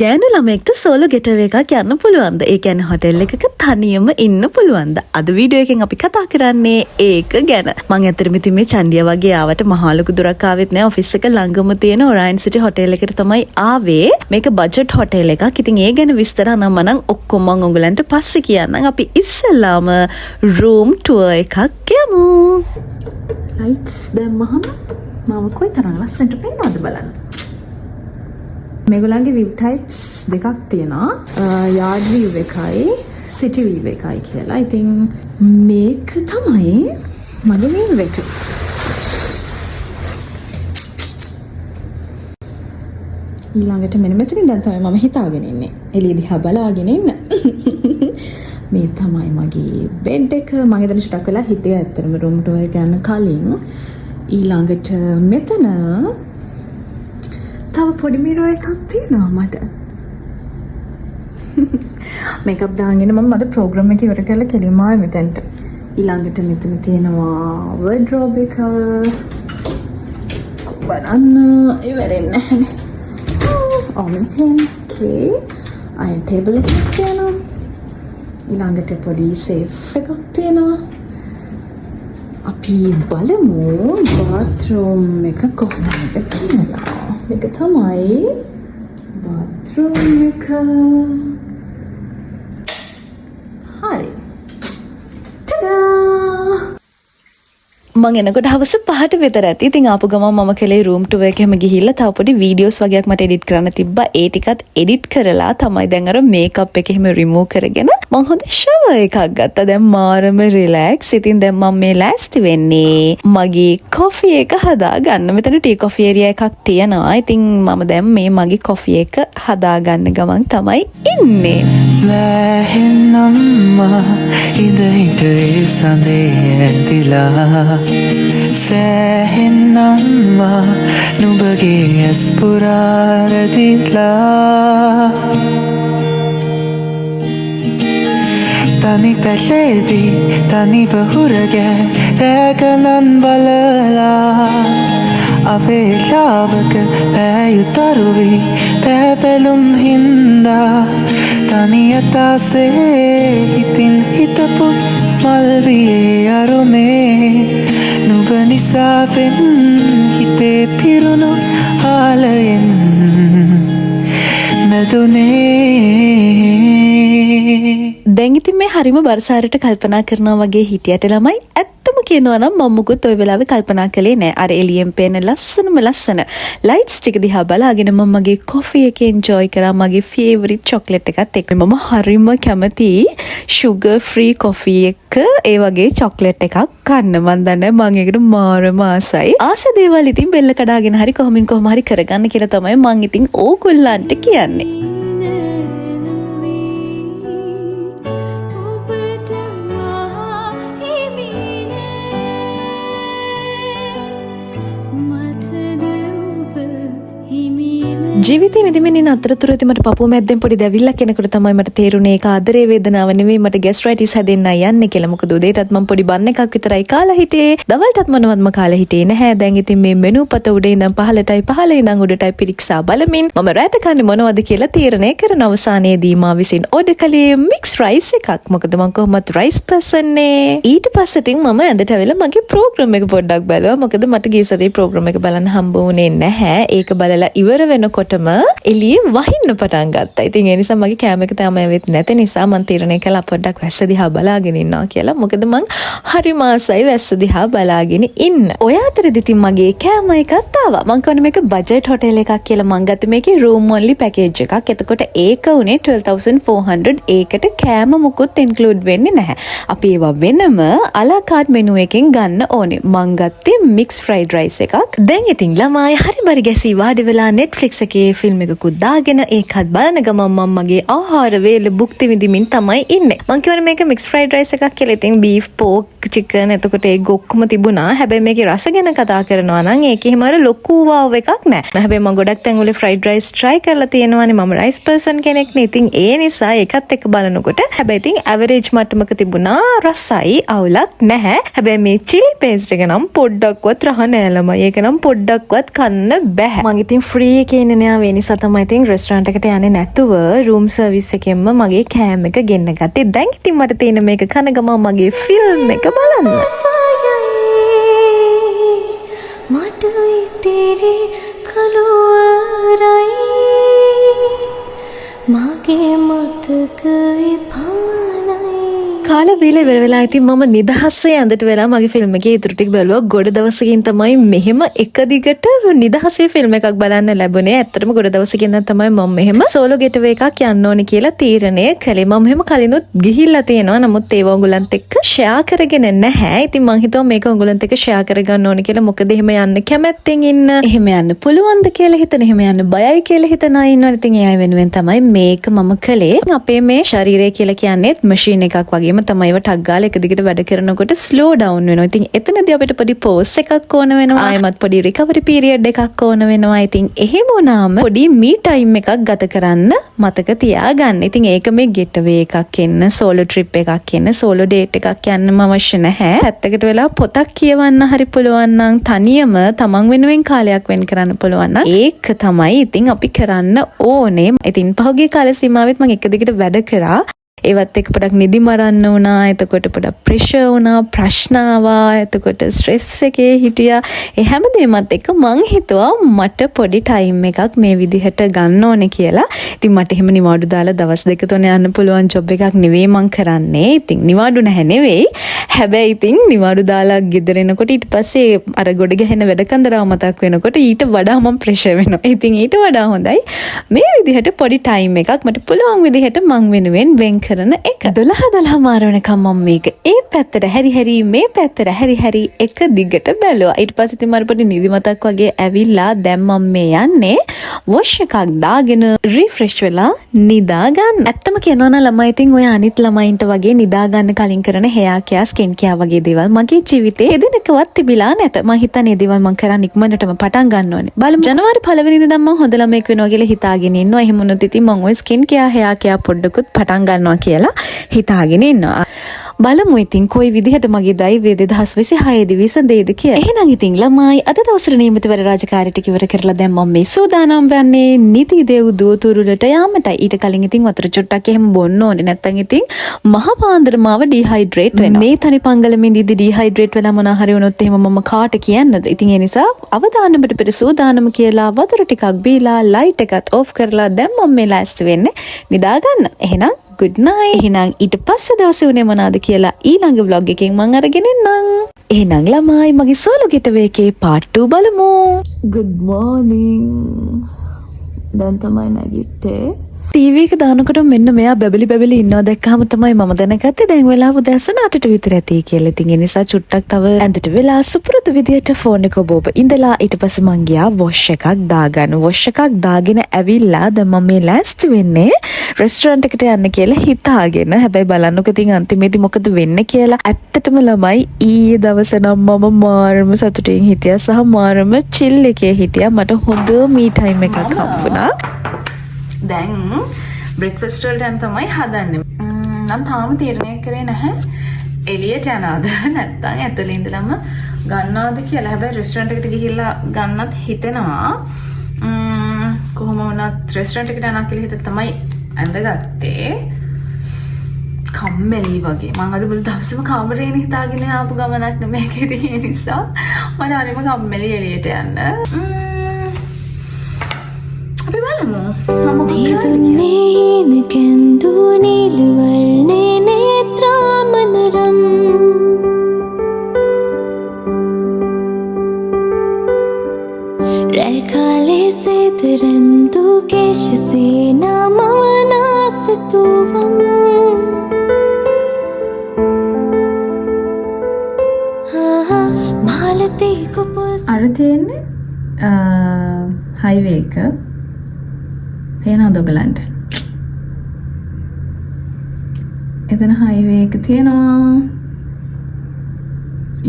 ගෑනු ළමයෙක්ට සෝලෝ ගෙටවේ එකක් යන්න පුළුවන්ද? ඒ කියන්නේ හොටෙල් එකක තනියම ඉන්න පුළුවන්ද? අද වීඩියෝ එකෙන් අපි කතා කරන්නේ ඒක ගැන. මම ඇත්තටම ඉතින් මේ චන්ඩිය වගේ ආවට මහා ලොකු දුරක් ආවෙත් නෑ. ඔෆිස් එක ළඟම තියෙන ඔරයන් සිටි හොටෙල් එකට තමයි ආවේ. මේක බජට් හොටෙල් එකක්. ඉතින් ඒ ගැන විස්තර නම් මම ඔක්කොම මම ඔයගලන්ට පස්සේ කියන්නම්. අපි ඉස්සෙල්ලාම රූම් ටුවර් එකක් යමු. ලයිට්ස් දැම්මහම මම කොයිතරම් ලස්සනට පේනවද බලන්න. මේගොල්ලන්ගේ view types දෙකක් තියෙනවා. yard view එකයි city view එකයි කියලා. ඉතින් මේක තමයි මගේ view එක. ඊළඟට මෙන්න මෙතනින් දැන් තමයි මම හිතාගෙන ඉන්නේ. එළිය දිහා බලාගෙන ඉන්න. මේ තමයි මගේ බෙඩ් එක. මම එතන ෂටක් වෙලා හිටියේ ඇත්තටම room tour එක යන්න කලින්. ඊළඟට මෙතන තව පොඩි මිරර් එකක් තියෙනවා මට. මේකප් දාගෙන මම මට ප්‍රෝග්‍රෑම් එක ඉවර කරලා කෙලින්ම ආවේ මෙතනට. ඊළඟට මෙතන තියෙනවා වර්ඩ්‍රෝබ් එක. බලන්න ඉවරෙන්නේ නැහැ. මෙතන okay. අයන් ටේබල් එකක් තියෙනවා. ඊළඟට පොඩි සේෆ් එකක් තියෙනවා. අපි බලමු bathroom එක කොහොමද කියලා. මේක තමයි bathroom එක. හරි. tada! මම එනකොට හවස 5ට විතර ඇති. ඉතින් ආපු ගමන් මම කලේ රූම් ටුවර් එකෙම ගිහිල්ලා තව පොඩි වීඩියෝස් වගේක් මට එඩිට් කරන්න තිබ්බා. ඒ ටිකත් එඩිට් කරලා තමයි දැන් අර මේකප් එක එහෙම රිමූව් කරගෙන මම හොඳ ෂවර් එකක් ගත්තා. දැන් මාරම රිලැක්ස්. ඉතින් දැන් මම මේ ලෑස්ති වෙන්නේ මගේ කොෆි එක හදා ගන්න. මෙතන ටී කොෆි ඒරියා එකක් තියෙනවා. ඉතින් මම දැන් මේ මගේ කොෆි එක හදා ගන්න ගමන් තමයි ඉන්නේ. සෑහෙන්නම්මා නුඹගේ ඇස් පුරාරදිලා තනි පැසේදී තනි බහුරගෑ රැගලන් බලලා අපේක්ෂාවක පැයුතරුවී පැබැලුම් හින්දා තනි අතාසේ හිතින් හිතපු මල්වියේ අරුමේ නුඹ නිසාවෙන් හිතේ පිරුණු ආලයෙන් මැදුනේ. දැන් ඉතින් මේ හරිම බරසාරට කල්පනා කරනවා වගේ හිටියට ළමයි ඇත්තම කියනවා නම් මම මුකුත් ওই වෙලාවේ කල්පනා කළේ නෑ. අර එළියෙන් පේන ලස්සනම ලස්සන ලයිට්ස් ටික දිහා බලාගෙන මම මගේ කොෆි එක එන්ජොයි කරා. මගේ ෆේවරිට් චොක්ලට් එකත් එක්ක මම හරිම කැමති sugar free කොෆි එක ඒ වගේ චොක්ලට් එකක් කන්න. මන් දන්නේ මම ඒකට මාරම ආසයි. ආස දේවල් ඉතින් බෙල්ල කඩාගෙන හරි කොහොම හරි කරගන්න කියලා තමයි මම ඉතින් ඕගොල්ලන්ට කියන්නේ. ජීවිතේ විඳින්න ඉන්න අතරතුරදී මට පපුව මැද්දෙන් පොඩි දැවිල්ලක් එනකොට තමයි මට තේරුනේ ඒක ආදරේ වේදනාව නෙවෙයි මට ગેස්ට්‍රයිටිස් හැදෙන්නයි යන්නේ කියලා. මොකද උදේටත් මම පොඩි බන් එකක් විතරයි කාලා හිටියේ. දවල්ටත් මොනවත්ම කාලා හිටියේ නැහැ. දැන් ඉතින් මේ මෙනු පත උඩේ ඉඳන් පහළටයි පහළ ඉඳන් උඩටයි පිරික්සා බලමින් මම රැට කන්නේ මොනවද කියලා තීරණය කරන අවසානයේදී මා විසින් ඕඩර් කළේ මික්ස් රයිස් එකක්. මොකද මම කොහොමත් රයිස් පර්සන් නේ. ඊට පස්සේ ඉතින් මම ඇඳට ඇවිල්ලා මගේ ප්‍රෝග්‍රෑම් එක පොඩ්ඩක් බලුවා. මොකද මට ගිය සතියේ ප්‍රෝග්‍රෑම් එක බලන්න හම්බ වුණේ නැහැ. ඒක බලලා ඉවර වෙනකොට එළියේ වහින්න පටන් ගත්තා. ඉතින් ඒ නිසා මගේ කැම එක තාම ඇවෙත් නැති නිසා මම තීරණය කළා පොඩ්ඩක් වැස්ස දිහා බලාගෙන ඉන්නවා කියලා. මොකද මං හරි මාසයි වැස්ස දිහා බලාගෙන ඉන්න. ඔය අතරෙදි ඉතින් මගේ කැම එකත් ආවා. මං කියන්නේ මේක බජට් හොටෙල් එකක් කියලා. මං ගත්තේ මේකේ room only package එකක්. එතකොට ඒක උනේ 12400. ඒකට කැම මුකුත් include වෙන්නේ නැහැ. අපි ඒවා වෙනම a la carte menu එකෙන් ගන්න ඕනේ. මං ගත්තේ mixed fried rice එකක්. දැන් ඉතින් ළමයි හරි බරි ගැසී වාඩි වෙලා Netflix එකේ ෆිල්ම් එකකුත් දාගෙන ඒකත් බලන ගමන් මම මගේ ආහාර වේල භුක්ති විඳින්මින් තමයි ඉන්නේ. මං කියන්නේ මේක මික්ස් ෆ්‍රයිඩ් රයිස් එකක් කියලා. ඉතින් බීෆ්, පෝක්, චිකන් එතකොට ඒක ඔක්කොම තිබුණා. හැබැයි මේකේ රස ගැන කතා කරනවා නම් ඒකේ හිම අර ලොකු වාව් එකක් නෑ. හැබැයි මම ගොඩක් තැන් වල ෆ්‍රයිඩ් රයිස් try කරලා තියෙනවානේ. මම රයිස් පර්සන් කෙනෙක් නේ. ඉතින් ඒ නිසා ඒකත් එක්ක බලනකොට හැබැයි ඉතින් ඇවරේජ් මට්ටමක තිබුණා. රසයි අවුලක් නැහැ. හැබැයි මේ chili paste එක නම් පොඩ්ඩක්වත් රහ නෑ ළමයි. ඒක නම් පොඩ්ඩක්වත් කන්න බෑ. මං ඉතින් ෆ්‍රී එකේ ඉන්නේ ආවේ. ඒ නිසා තමයි ඉතින් රෙස්ටෝරන්ට් එකට යන්නේ නැතුව රූම් සර්විස් එකෙන්ම මගේ කෑම එක ගෙන්න ගත්තේ. දැන් ඉතින් මට තියෙන මේක කන ගමන් මගේ ෆිල්ම් එක බලන්න. මටයි තේරේ කලුවරයි මගේ මතකයි පමණයි. කාල බීල ඉවර වෙලා ඉතින් මම නිදහසේ ඇඳට වෙලා මගේ ෆිල්ම් එකේ ඉතුරු ටික බැලුවා. ගොඩ දවසකින් තමයි මෙහෙම එක දිගට නිදහසේ ෆිල්ම් එකක් බලන්න ලැබුණේ. ඇත්තටම ගොඩ දවසකින් තමයි මම මෙහෙම සෝලෝ ගෙටවේ එකක් යන්න ඕනේ කියලා තීරණය කළේ. මම මෙහෙම කලිනුත් ගිහිල්ලා තියෙනවා. නමුත් ඒව උගලන්ට එක්ක ෂෙයා කරගෙන නැහැ. ඉතින් මං හිතුවා මේක උගලන්ට එක්ක ෂෙයා කරගන්න ඕනේ කියලා. මොකද එහෙම යන්න කැමැත්තෙන් ඉන්න, එහෙම යන්න පුළුවන්ද කියලා හිතන, එහෙම යන්න බයයි කියලා හිතන අය ඉන්නවා. ඉතින් ඒ අය වෙනුවෙන් තමයි මේක මම කළේ. අපේ මේ ශරීරය කියලා කියන්නේ මැෂින් එකක් වගේම තමයි. ඒව ටක් ගාලා එක දිගට වැඩ කරනකොට ස්ලෝ ඩවුන් වෙනවා. ඉතින් එතනදී අපිට පොඩි පෝස් එකක් ඕන වෙනවා. ආයෙමත් පොඩි රිකවරි පීරියඩ් එකක් ඕන වෙනවා. ඉතින් එහෙම වුණාම පොඩි මී ටයිම් එකක් ගත කරන්න මතක තියාගන්න. ඉතින් ඒක මේ ගෙටවේ එකක් එන්න, සෝලෝ ට්‍රිප් එකක් එන්න, සෝලෝ ඩේට් එකක් යන්නම අවශ්‍ය නැහැ. පැත්තකට වෙලා පොතක් කියවන්න හරි පුළුවන් නම්, තනියම තමන් වෙනුවෙන් කාලයක් වෙන් කරන්න පුළුවන් නම් ඒක තමයි ඉතින් අපි කරන්න ඕනේ. ඉතින් පහුගිය කාල සීමාවෙත් මම එක දිගට වැඩ කරා. ඒවත් එක්ක පොඩක් නිදි මරන්න වුණා. එතකොට පොඩක් ප්‍රෙෂර් වුණා, ප්‍රශ්න ආවා. එතකොට ස්ට්‍රෙස් එකේ හිටියා. ඒ හැමදේමත් එක්ක මං හිතුවා මට පොඩි ටයිම් එකක් මේ විදිහට ගන්න ඕනේ කියලා. ඉතින් මට එහෙම නිවාඩු දාලා දවස් දෙක තුන යන්න පුළුවන් ජොබ් එකක් නෙවෙයි මං කරන්නේ. ඉතින් නිවාඩු නැහැ නෙවෙයි. හැබැයි ඉතින් නිවාඩු දාලා ගෙදර එනකොට ඊට පස්සේ අර ගොඩ ගැහෙන වැඩ කන්දරාව මතක් වෙනකොට ඊට වඩා මං ප්‍රෙෂර් වෙනවා. ඉතින් ඊට වඩා හොඳයි මේ විදිහට පොඩි ටයිම් එකක් මට පුළුවන් විදිහට මං වෙනුවෙන් වෙන් කරන එක. 12 මාර වෙනකම් මම මේක ඒ පැත්තට හැරි මේ පැත්තට හැරි එක දිගට බැලුවා. ඊට පස්සේ ඉතින් මට පොඩි නිදිමතක් වගේ ඇවිල්ලා දැන් මම මේ යන්නේ වොෂ් එකක් දාගෙන රිෆ්‍රෙෂ් වෙලා නිදා ගන්න. ඇත්තම කියනවා නම් ළමයි ඉතින් ඔය අනිත් ළමයින්ට වගේ නිදා ගන්න කලින් කරන හෙයා කෙයා, ස්කින් කෙයා වගේ දේවල් මගේ ජීවිතේ හෙදිනකවත් තිබිලා නැත. මම හිතන්නේ දේවල් මම කරන්න ඉක්මනටම පටන් ගන්න ඕනේ. බලමු ජනවාරි 1 වෙනිදා මම හොඳ ළමෙක් වෙනවා කියලා හිතාගෙන ඉන්නවා. එහෙම වුණොත් ඉතින් මම ඔය ස්කින් කෙයා, හෙයා කෙයා පොඩ්ඩකුත් පටන් ගන්නවා කියලා හිතාගෙන ඉන්නවා. බලමු ඉතින් කොයි විදිහට මගේ දෛවය 2026 දී විසඳෙයිද කියලා. එහෙනම් ඉතින් ළමයි අද දවසේ නියමිත වැඩ රාජකාරී ටික ඉවර කරලා දැන් මම මේ සූදානම් වෙන්නේ නිදි දේව් දුවතුරුලට යාමටයි. ඊට කලින් ඉතින් වතුර චුට්ටක් එහෙම බොන්න ඕනේ. නැත්තම් ඉතින් මහ පාන්දර මාව ඩිහයිඩ්‍රේට් වෙනවා. මේ තනි පංගලමින් ඉදි ඩිහයිඩ්‍රේට් වෙලා මොනවා හරි වුණොත් එහෙම මම කාට කියන්නද? ඉතින් ඒ නිසා අවදානමට පෙර සූදානම කියලා වතුර ටිකක් බීලා ලයිට් එකත් ඔෆ් කරලා දැන් මම මේ ලෑස්ති වෙන්නේ නිදා ගන්න. එහෙනම් good night. එහෙනම් ඊට පස්සේ දවසේ උනේ මොනවාද කියලා ඊළඟ vlog එකෙන් මම අරගෙන එන්නම්. එහෙනම් ළමයි මගේ සෝලෝ ගෙටවේ එකේ part 2 බලමු. good morning. දැන් තමයි නැගිට්ටේ. ටීවී එක දානකොට මෙන්න මෙයා බැබලි ඉන්නවා දැක්කම තමයි මම දැනගත්තේ දැන් වෙලාව උදෑසන 8ට විතර ඇති කියලා. ඉතින් ඒ නිසා චුට්ටක් තව ඇඳට වෙලා සුපුරුදු විදියට ෆෝන් එක ඔබ ඉඳලා ඊට පස්සේ මං ගියා වොෂ් එකක් දාගන්න. වොෂ් එකක් දාගෙන ඇවිල්ලා දැන් මම මේ ලෑස්ති වෙන්නේ රෙස්ටෝරන්ට් එකට යන්න කියලා හිතාගෙන. හැබැයි බලන්නකෝ ඉතින් අන්තිමේදී මොකද වෙන්නේ කියලා. ඇත්තටම ළමයි ඊයේ දවසේ නම් මම මාරම සතුටින් හිටියා සහ මාරම චිල් එකේ හිටියා. මට හොඳ මී ටයිම් එකක් හම්බුණා. දැන් බ්‍රෙක්ෆාස්ට් වලට යන තමයි හදන්නේ. මම තාම තීරණය කරේ නැහැ එළියට යනවාද නැත්නම් ඇතුළේ ඉඳලම ගන්නවද කියලා. හැබැයි රෙස්ටෝරන්ට් එකට ගිහිල්ලා ගන්නත් හිතෙනවා. කොහොම වුණත් රෙස්ටෝරන්ට් එකට යනවා කියලා හිතලා තමයි ඇඳගත්තේ. කම්මැලි වගේ. මම අද මුළු දවසම කාමරේනේ හිතාගෙන ආපු ගමනක් නෙමෙයි ඒ නිසා මම හරිම කම්මැලි එළියට යන්න. අපි බලමු. තිදුන්නේ නකන්දු නිල් වර්ණේ නේත්‍රාමනරම් රැකාලේ සේතරන්දු කේශසේනා මවනාසතුවම් මාලතේ කුපුස් අර තියෙන්නේ හයිවේ එක පේනවද ඔයගලන්ට? එතන හයිවේ එක තියෙනවා.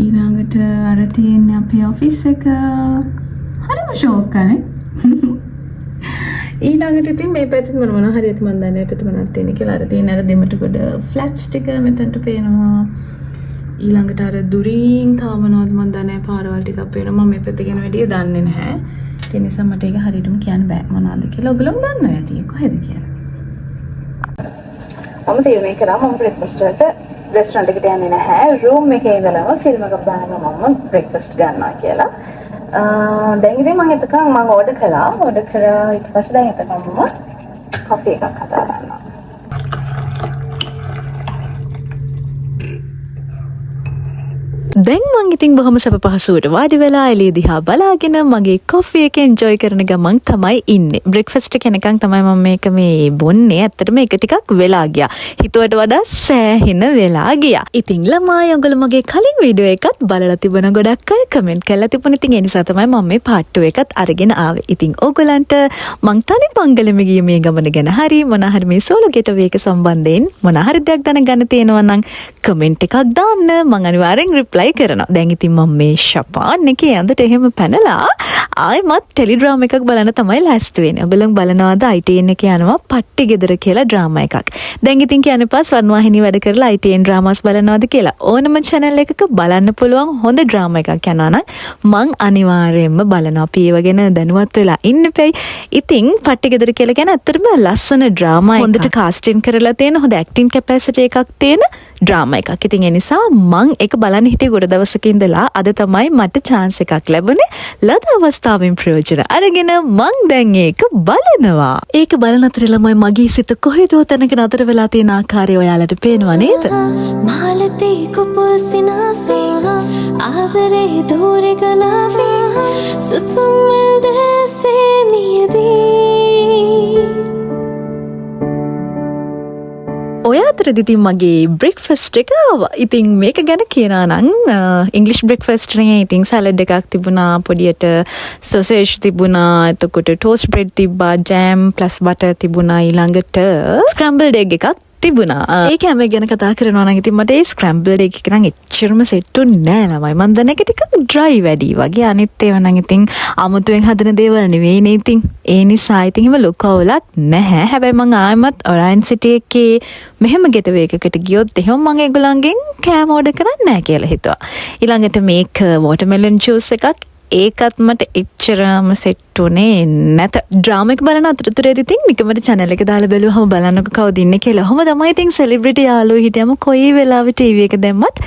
ඊළඟට අර තියෙන්නේ අපේ ඔෆිස් එක. හරිම ෂෝක් කනේ. ඊළඟට ඉතින් මේ පැත්තේ මොන හරියට මන් දන්නේ නැහැ පිට මොනවද තියෙන්නේ කියලා. අර තියෙන අර දෙමට කොට ෆ්ලැට්ස් ටික මෙතනට පේනවා. ඊළඟට අර දුරින් තාම මොනවද මන් දන්නේ නැහැ පාරවල් ටිකක් පේනවා. මම මේ පැත්ත ගැන වැඩිය දන්නේ නැහැ. ඒ නිසා මට ඒක හරියටම කියන්න බෑ මොනවද කියලා. ඔයගොල්ලෝ දන්නවා ඇති කොහෙද කියලා. මම තීරණය කරා මම බ්‍රෙක්ෆාස්ට් වලට රෙස්ටොරන්ට් එකට යන්නේ නැහැ. රූම් එකේ ඉඳලම ෆිල්ම් එකක් බලනවා මම බ්‍රෙක්ෆාස්ට් ගන්නවා කියලා. දැන් ඉතින් මම එතකන් මම ඕඩර් කරා ඊට පස්සේ දැන් එතකන් මම කොෆි එකක් හදා ගන්නවා. දැන් මං ඉතින් බොහොම සැප පහසුවට වාඩි වෙලා එළිය දිහා බලාගෙන මගේ කොෆි එක එන්ජොයි කරන ගමන් තමයි ඉන්නේ. බ්‍රෙක්ෆාස්ට් එක එනකන් තමයි මම මේක මේ බොන්නේ. ඇත්තටම ඒක ටිකක් වෙලා ගියා. හිතුවට වඩා සෑහෙන වෙලා ගියා. ඉතින් ළමයි ඔයගොල්ලෝ මගේ කලින් වීඩියෝ එකත් බලලා තිබුණ ගොඩක් අය කමෙන්ට් කරලා තිබුණ. ඉතින් ඒ නිසා තමයි මම මේ part 2 එකත් අරගෙන ආවේ. ඉතින් ඕගොල්ලන්ට මං තනි පංගලෙම ගිය මේ ගමන ගැන හරි මොනවා හරි මේ සෝලෝ ගෙටවේ එක සම්බන්ධයෙන් මොනවා හරි දෙයක් දැනගන්න තියෙනවා නම් කමෙන්ට් එකක් දාන්න. මං අනිවාර්යෙන් රිප්ලයි කරනවා. දැන් ඉතින් මම මේ ෂපාන් එකේ ඇඳට එහෙම පැනලා ආයෙමත් ටෙලිඩ්‍රාම එකක් බලන්න තමයි ලෑස්ති වෙන්නේ. ඔයගොල්ලෝ බලනවාද ITN එකේ යනවා පට්ටි ගෙදර කියලා ඩ්‍රාමා එකක්. දැන් ඉතින් කියන්න එපා ස්වර්ණවාහිනී වැඩ කරලා ITN ඩ්‍රාමාස් බලනවාද කියලා. ඕනම channel එකක බලන්න පුළුවන් හොඳ ඩ්‍රාමා එකක් යනවා නම් මං අනිවාර්යයෙන්ම බලනවා. අපි ඒව ගැන දැනුවත් වෙලා ඉන්න එපයි. ඉතින් පට්ටි ගෙදර කියලා කියන්නේ ඇත්තටම ලස්සන ඩ්‍රාමා එකක්. හොඳට කාස්ටින් කරලා තියෙන හොඳ ඇක්ටිං කැපැසිටි එකක් තියෙන ඩ්‍රාමා එකක්. ඉතින් ඒ නිසා මං ඒක බලන්න හිටියේ ගොඩ දවසක ඉඳලා අද තමයි මට chance එකක් ලැබුණේ. ලද අවස්ථාවෙන් ප්‍රයෝජන අරගෙන මං දැන් ඒක බලනවා. ඒක බලන අතරේ ළමයි මගේ සිත කොහෙදෝ තැනක නතර වෙලා තියෙන ආකාරය ඔයාලට පේනවා නේද? මාලතේ කුපුසිනාසේ ආදරේ දෝරේ ගලාවේ සුසුම්මල් දැසේ මියදී. ඔය අතරෙදි ඉතින් මගේ බ්‍රෙක්ෆාස්ට් එක ආවා. ඉතින් මේක ගැන කියනවා නම් ඉංග්‍රීසි බ්‍රෙක්ෆාස්ට් එකේ ඉතින් සලාඩ් එකක් තිබුණා, පොඩියට සොසේජ් තිබුණා, එතකොට ටෝස්ට් බ්‍රෙඩ් තිබ්බා, ජෑම් ප්ලස් බටර් තිබුණා, ඊළඟට ස්ක්‍රැම්බල්ඩ් එග් එකක් තිබුණා. ඒක හැම ගැන කතා කරනවා නම් ඉතින් මට ඒ ස්ක්‍රැම්බල්ඩ් එග් එක නම් එච්චරම සෙට් උන්නේ නෑ ළමයි. මන් දැන් ඒක ටිකක් ඩ්‍රයි වැඩි වගේ. අනිත් ඒවා නම් ඉතින් අමුතුවෙන් හදන දේවල් නෙවෙයිනේ ඉතින්. ඒ නිසා ඉතින් එහෙම ලොකවලක් නැහැ. හැබැයි මං ආයෙමත් ඔරයන් සිටි එකේ මෙහෙම ගෙටවේ එකකට ගියොත් එහෙම මං ඒගොල්ලන්ගෙන් කෑම ඕඩර් කරන්නේ නැහැ කියලා හිතුවා. ඊළඟට මේක වෝටර්මෙලන් ජූස් එකක්. ඒකත් මට එච්චරම සෙට් උනේ නැත. ඩ්‍රාමා එක බලන අතරතුරේදී ඉතින් නිකමට channel එක දාලා බැලුවම බලන්නකො කවුද ඉන්නේ කියලා. ඔහොම තමයි ඉතින් සෙලිබ්‍රිටි යාළුවෝ හිටියම කොයි වෙලාවෙ ටීවී එක දැම්මත්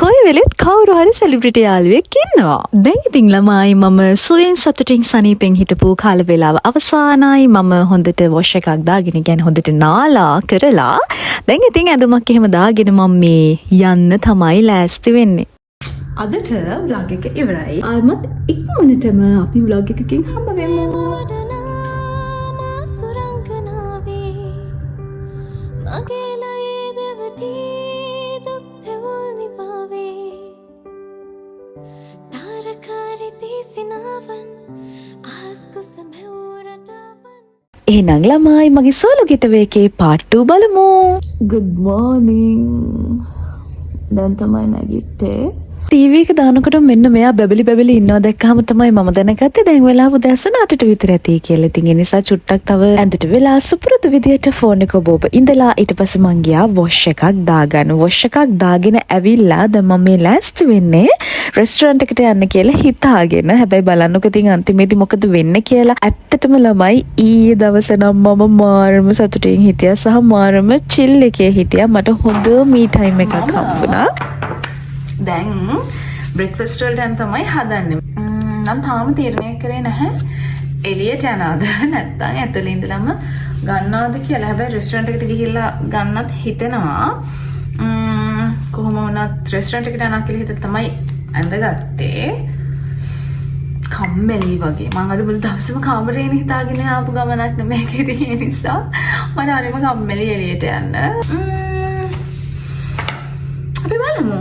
කොයි වෙලෙත් කවුරු හරි සෙලිබ්‍රිටි යාළුවෙක් ඉන්නවා. දැන් ඉතින් ළමයි මම සුවෙන් සතුටින් සනීපෙන් හිටපු කාල වේලාව අවසానයි. මම හොඳට වොෂ් එකක් දාගෙන කියන්නේ හොඳට නාලා කරලා දැන් ඉතින් ඇඳුමක් එහෙම දාගෙන මම මේ යන්න තමයි ලෑස්ති වෙන්නේ. අදට vlog එක ඉවරයි. ආයෙමත් ඉක්මනටම අපි vlog එකකින් හම්බ වෙමු. මගේ ලයේ දෙවටි දුක් තෙවුල් නිවාවේ තාරකාරි තිසිනාවන් ආස්කුස මෙවුරටවන්. එහෙනම් ළමයි මගේ සෝලෝ ගෙටවේ එකේ part 2 බලමු. good morning. දැන් තමයි නැගිට්ටේ. ටීවී එක දානකොට මෙන්න මෙයා බැබලි ඉන්නවා දැක්කම තමයි මම දැනගත්තේ දැන් වෙලාව උදෑසන 8ට විතර ඇති කියලා. ඉතින් ඒ නිසා චුට්ටක් තව ඇඳට වෙලා සුපුරුදු විදියට ෆෝන් එක ඔබ ඉඳලා ඊට පස්සේ මං ගියා වොෂ් එකක් දාගන්න. වොෂ් එකක් දාගෙන ඇවිල්ලා දැන් මම මේ ලෑස්ති වෙන්නේ රෙස්ටොරන්ට් එකට යන්න කියලා හිතාගෙන. හැබැයි බලන්නකො ඉතින් අන්තිමේදී මොකද වෙන්නේ කියලා. ඇත්තටම ළමයි ඊයේ දවස නම් මම මාරම සතුටින් හිටියා සහ මාරම චිල් එකේ හිටියා. මට හොඳ මී ටයිම් එකක් හම්බුණා. දැන් බ්‍රෙක්ෆාස්ට් වලට යන තමයි හදන්නේ. නම් තාම තීරණය කරේ නැහැ එළියට යනවාද නැත්නම් ඇතුළේ ඉඳලම ගන්නවද කියලා. හැබැයි රෙස්ටොරන්ට් එකට ගිහිල්ලා ගන්නත් හිතෙනවා. කොහොම වුණත් රෙස්ටොරන්ට් එකට යනවා කියලා හිතලා තමයි ඇඳගත්තේ. කම්මැලි වගේ. මම අද මුළු දවසම කාමරේනේ හිතාගෙන ආපු ගමනක් නෙමෙයි ඒක. ඒ නිසා මට හරිම කම්මැලි එළියට යන්න. අපි බලමු.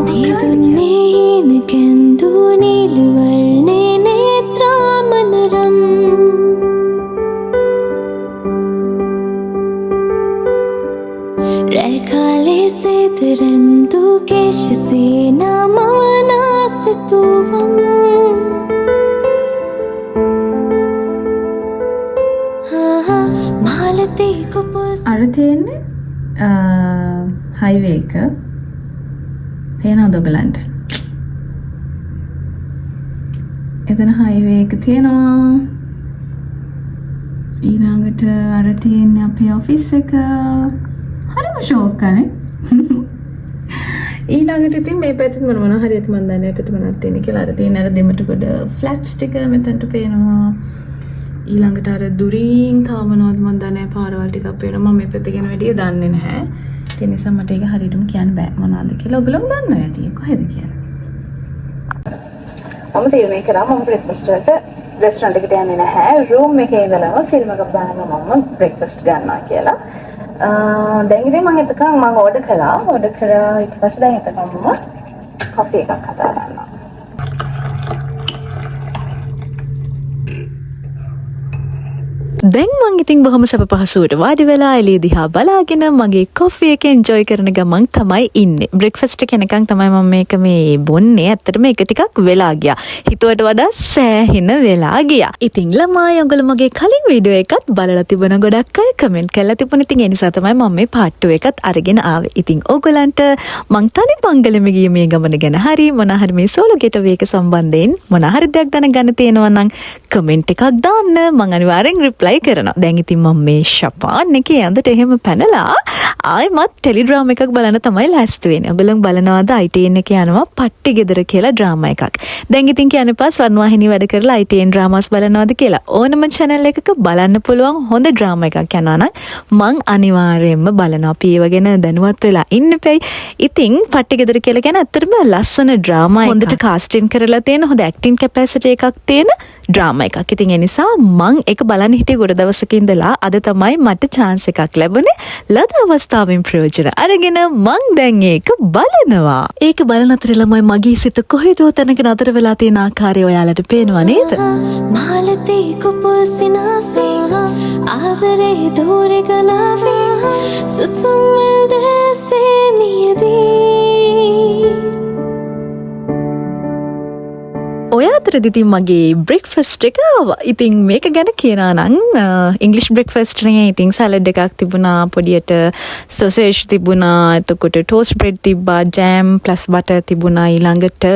දිදුන්නේ කැන්දු නිල් වර්ණේ නේත්‍රාමනරම් රැකාලේ සේතරන්දු කේශසේ නමවනාසතුවම් මාලතේ කුපුස් අර තියෙන්නේ හයිවේ එක පේනවද ඔයගලන්ට? එතන හයිවේ එක තියෙනවා. ඊළඟට අර තියෙන්නේ අපේ ඔෆිස් එක. හරිම ෂෝක් කනේ. ඊළඟට ඉතින් මේ පැත්තේ මොන හරියට මන් දන්නේ අපිට මොනවද තියෙන්නේ කියලා. අර තියෙන අර දෙමටකොඩ ෆ්ලැට්ස් ටික මෙතනට පේනවා. ඊළඟට අර දුරින් තව මොනවද මන් දන්නේ පාරවල් ටිකක් පේනවා. මම මේ පැත්ත ගැන වැඩිය දන්නේ නැහැ. ඒ නිසා මට ඒක හරියටම කියන්න බෑ මොනවද කියලා. ඔයගොල්ලෝ දන්නවා ඇති කොහෙද කියලා. මම තීරණය කරා මම බ්‍රෙක්ෆාස්ට් වලට රෙස්ටොරන්ට් එකට යන්නේ නැහැ. රූම් එකේ ඉඳලම ෆිල්ම් එකක් බලනවා මම බ්‍රෙක්ෆාස්ට් ගන්නවා කියලා. දැන් ඉතින් මම එතකන් මම ඕඩර් කරා ඊට පස්සේ දැන් එතකන් මම කොෆි එකක් හදා ගන්නවා. දැන් මං ඉතින් බොහොම සැප පහසුවට වාඩි වෙලා එළිය දිහා බලාගෙන මගේ කොෆි එක එන්ජොයි කරන ගමන් තමයි ඉන්නේ. බ්‍රෙක්ෆාස්ට් එක එනකන් තමයි මම මේක මේ බොන්නේ. ඇත්තටම ඒක ටිකක් වෙලා ගියා. හිතුවට වඩා සෑහෙන වෙලා ගියා. ඉතින් ළමයි ඔයගොල්ලෝ මගේ කලින් වීඩියෝ එකත් බලලා තිබුණ ගොඩක් අය කමෙන්ට් කරලා තිබුණ. ඉතින් ඒ නිසා තමයි මම මේ පාර්ට් 2 එකත් අරගෙන ආවේ. ඉතින් ඕගොල්ලන්ට මං තනි පංගලෙම ගිය මේ ගමන ගැන හරි මොන හරි මේ සෝලෝ ගෙටවේ එක සම්බන්ධයෙන් මොන හරි දෙයක් දැනගන්න තියෙනවා නම් කමෙන්ට් එකක් දාන්න. මං අනිවාර්යෙන් රිප්ලයි කරනවා. දැන් ඉතින් මම මේ ෂපාන් එකේ ඇඳට එහෙම පැනලා ආයෙමත් ටෙලිඩ්‍රාමා එකක් බලන්න තමයි ලෑස්ති වෙන්නේ. ඔයගොල්ලෝ බලනවාද ITN එකේ යනවා පට්ටි ගෙදර කියලා ඩ්‍රාමා එකක්. දැන් ඉතින් කියන්න එපා ස්වර්ණවාහිනී වැඩ කරලා ITN ඩ්‍රාමාස් බලනවාද කියලා. ඕනම channel එකක බලන්න පුළුවන් හොඳ ඩ්‍රාමා එකක් යනවා නම් මං අනිවාර්යයෙන්ම බලනවා. අපි ඒව ගැන දැනුවත් වෙලා ඉන්න එපයි. ඉතින් පට්ටි ගෙදර කියලා කියන්නේ ඇත්තටම ලස්සන ඩ්‍රාමා එකක්. හොඳට කාස්ටින් කරලා තියෙන හොඳ ඇක්ටිං කැපැසිටි එකක් තියෙන ඩ්‍රාමා එකක්. ඉතින් ඒ නිසා මං ඒක බලන්න හිටියේ ගොඩ දවසක ඉඳලා අද තමයි මට chance එකක් ලැබුණේ. ලද අවස්ථාවෙන් ප්‍රයෝජන අරගෙන මං දැන් ඒක බලනවා. ඒක බලන අතරේ ළමයි මගේ සිත කොහෙදෝ තැනක නතර වෙලා තියෙන ආකාරය ඔයාලට පේනවා නේද? මාලතේ කුපුසිනාසේ ආදරේ දෝරේ ගලාවේ සුසුම්මල් දැසේ මියදී. ඔය අතරදී ඉතින් මගේ බ්‍රෙක්ෆාස්ට් එක ආවා. ඉතින් මේක ගැන කියනවා නම් ඉංග්ලිෂ් බ්‍රෙක්ෆාස්ට් එකේ ඉතින් සලාඩ් එකක් තිබුණා, පොඩියට සොසේජ් තිබුණා, එතකොට ටෝස්ට් බ්‍රෙඩ් තිබ්බා, ජෑම් ප්ලස් බටර් තිබුණා, ඊළඟට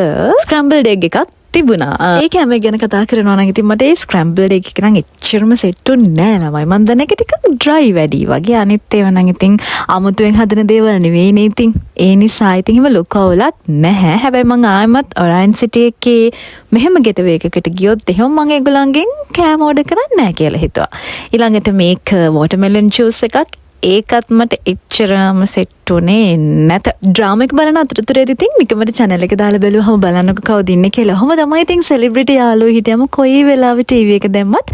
ස්ක්‍රැම්බල්ඩ් එග් එකක් තිබුණා. ඒක හැම ගැන කතා කරනවා නම් ඉතින් මට ඒ ස්ක්‍රැම්බල්ඩ් එග් එක නම් එච්චරම සෙට් උන්නේ නෑ ළමයි. මම දන්න එක ටිකක් ඩ්‍රයි වැඩි වගේ. අනිත් ඒවා නම් ඉතින් අමුතුවෙන් හදන දේවල් නෙවෙයිනේ ඉතින්. ඒ නිසා ඉතින් එහෙම ලොකවලක් නැහැ. හැබැයි මං ආයෙමත් ඔරයන් සිටි එකේ මෙහෙම ගෙටවේ එකකට ගියොත් එහෙම මං ඒගොල්ලන්ගෙන් කෑම ඕඩර් කරන්නේ නැහැ කියලා හිතුවා. ඊළඟට මේක වෝටර්මෙලන් ජූස් එකක්. ඒකත් මට එච්චරම සෙට් උනේ නැත. ඩ්‍රාමා එක බලන අතරතුරේදී ඉතින් නිකමට channel එක දාලා බැලුවම බලන්නකො කවුද ඉන්නේ කියලා. ඔහොම තමයි ඉතින් සෙලිබ්‍රිටි යාළුවෝ හිටියම කොයි වෙලාවෙ ටීවී එක දැම්මත්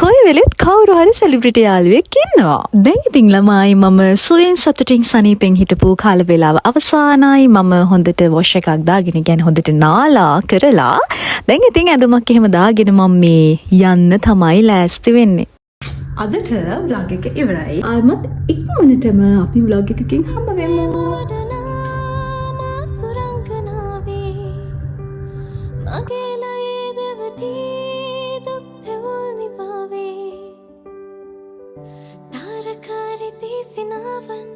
කොයි වෙලෙත් කවුරු හරි සෙලිබ්‍රිටි යාළුවෙක් ඉන්නවා. දැන් ඉතින් ළමයි මම සුවෙන් සතුටින් සනීපෙන් හිටපු කාල වේලාව අවසానයි. මම හොඳට වොෂ් එකක් දාගෙන කියන්නේ හොඳට නාලා කරලා දැන් ඉතින් ඇඳුමක් එහෙම දාගෙන මම මේ යන්න තමයි ලෑස්ති වෙන්නේ. අදට vlog එක ඉවරයි. ආයෙමත් ඉක්මනටම අපි vlog එකකින් හම්බ වෙමු. වඩනාමා සුරංගනාවේ මගේ ලයේ දෙවටී දුක් තෙවුල් නිවාවේ තාරකාරිතී සිනාවන්